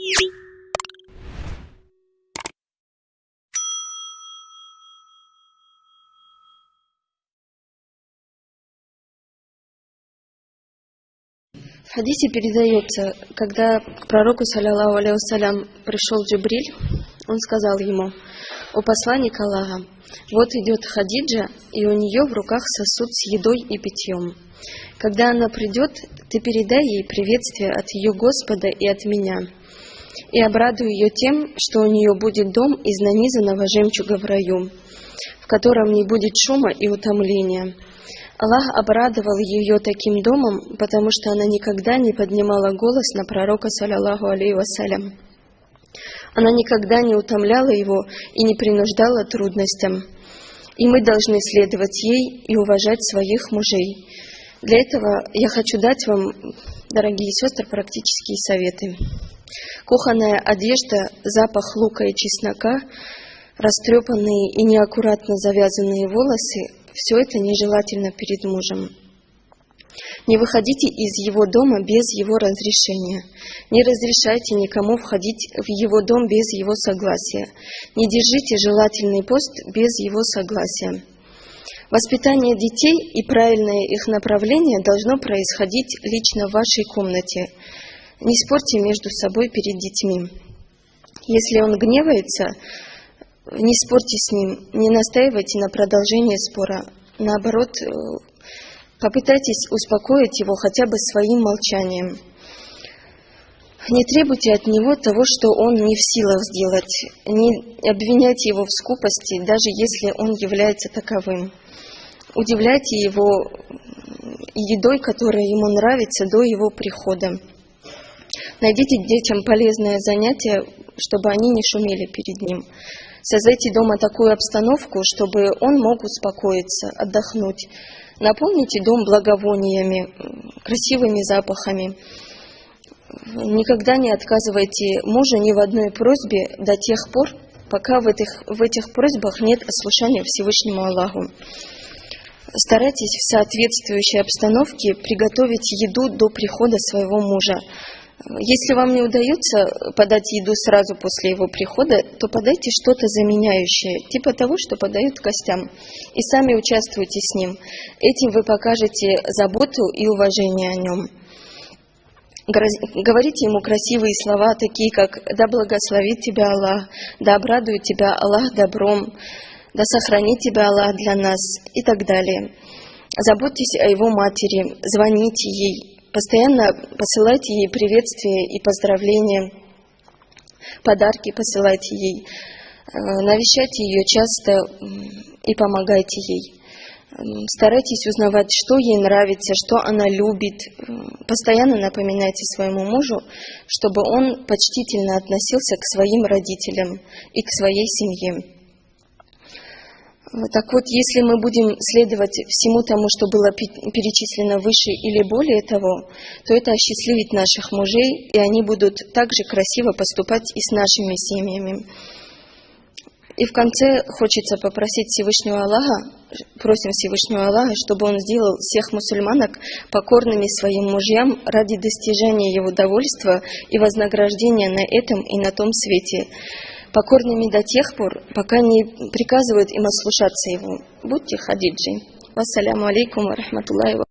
В хадисе передается, когда к пророку, саллаллаху алейхи вассалям, пришел Джибриль, он сказал ему: «О посланник Аллаха, вот идет Хадиджа, и у нее в руках сосуд с едой и питьем. Когда она придет, ты передай ей приветствие от ее Господа и от меня, и обрадуй ее тем, что у нее будет дом из нанизанного жемчуга в раю, в котором не будет шума и утомления». Аллах обрадовал ее таким домом, потому что она никогда не поднимала голос на пророка, саллаллаху алейхи вассалям. Она никогда не утомляла его и не принуждала трудностям. И мы должны следовать ей и уважать своих мужей. Для этого я хочу дать вам, дорогие сестры, практические советы. Кухонная одежда, запах лука и чеснока, растрепанные и неаккуратно завязанные волосы — все это нежелательно перед мужем. Не выходите из его дома без его разрешения. Не разрешайте никому входить в его дом без его согласия. Не держите желательный пост без его согласия. Воспитание детей и правильное их направление должно происходить лично в вашей комнате. Не спорьте между собой перед детьми. Если он гневается, не спорьте с ним, не настаивайте на продолжении спора. Наоборот, попытайтесь успокоить его хотя бы своим молчанием. Не требуйте от него того, что он не в силах сделать. Не обвиняйте его в скупости, даже если он является таковым. Удивляйте его едой, которая ему нравится, до его прихода. Найдите детям полезное занятие, чтобы они не шумели перед ним. Создайте дома такую обстановку, чтобы он мог успокоиться, отдохнуть. Наполните дом благовониями, красивыми запахами. Никогда не отказывайте мужу ни в одной просьбе до тех пор, пока в этих просьбах нет ослушания Всевышнему Аллаху. Старайтесь в соответствующей обстановке приготовить еду до прихода своего мужа. Если вам не удается подать еду сразу после его прихода, то подайте что-то заменяющее, типа того, что подают гостям, и сами участвуйте с ним. Этим вы покажете заботу и уважение о нем. Говорите ему красивые слова, такие как «Да благословит тебя Аллах», «Да обрадует тебя Аллах добром», «Да сохранит тебя Аллах для нас» и так далее. Заботьтесь о его матери, звоните ей. Постоянно посылайте ей приветствия и поздравления, подарки посылайте ей, навещайте ее часто и помогайте ей. Старайтесь узнавать, что ей нравится, что она любит. Постоянно напоминайте своему мужу, чтобы он почтительно относился к своим родителям и к своей семье. Так вот, если мы будем следовать всему тому, что было перечислено выше или более того, то это осчастливит наших мужей, и они будут также красиво поступать и с нашими семьями. И в конце хочется попросить Всевышнего Аллаха, просим Всевышнего Аллаха, чтобы Он сделал всех мусульманок покорными своим мужьям ради достижения его довольства и вознаграждения на этом и на том свете. Покорными до тех пор, пока не приказывают им ослушаться его. Будьте Хадиджей. Вассаляму алейкум ва рахматуллахи ва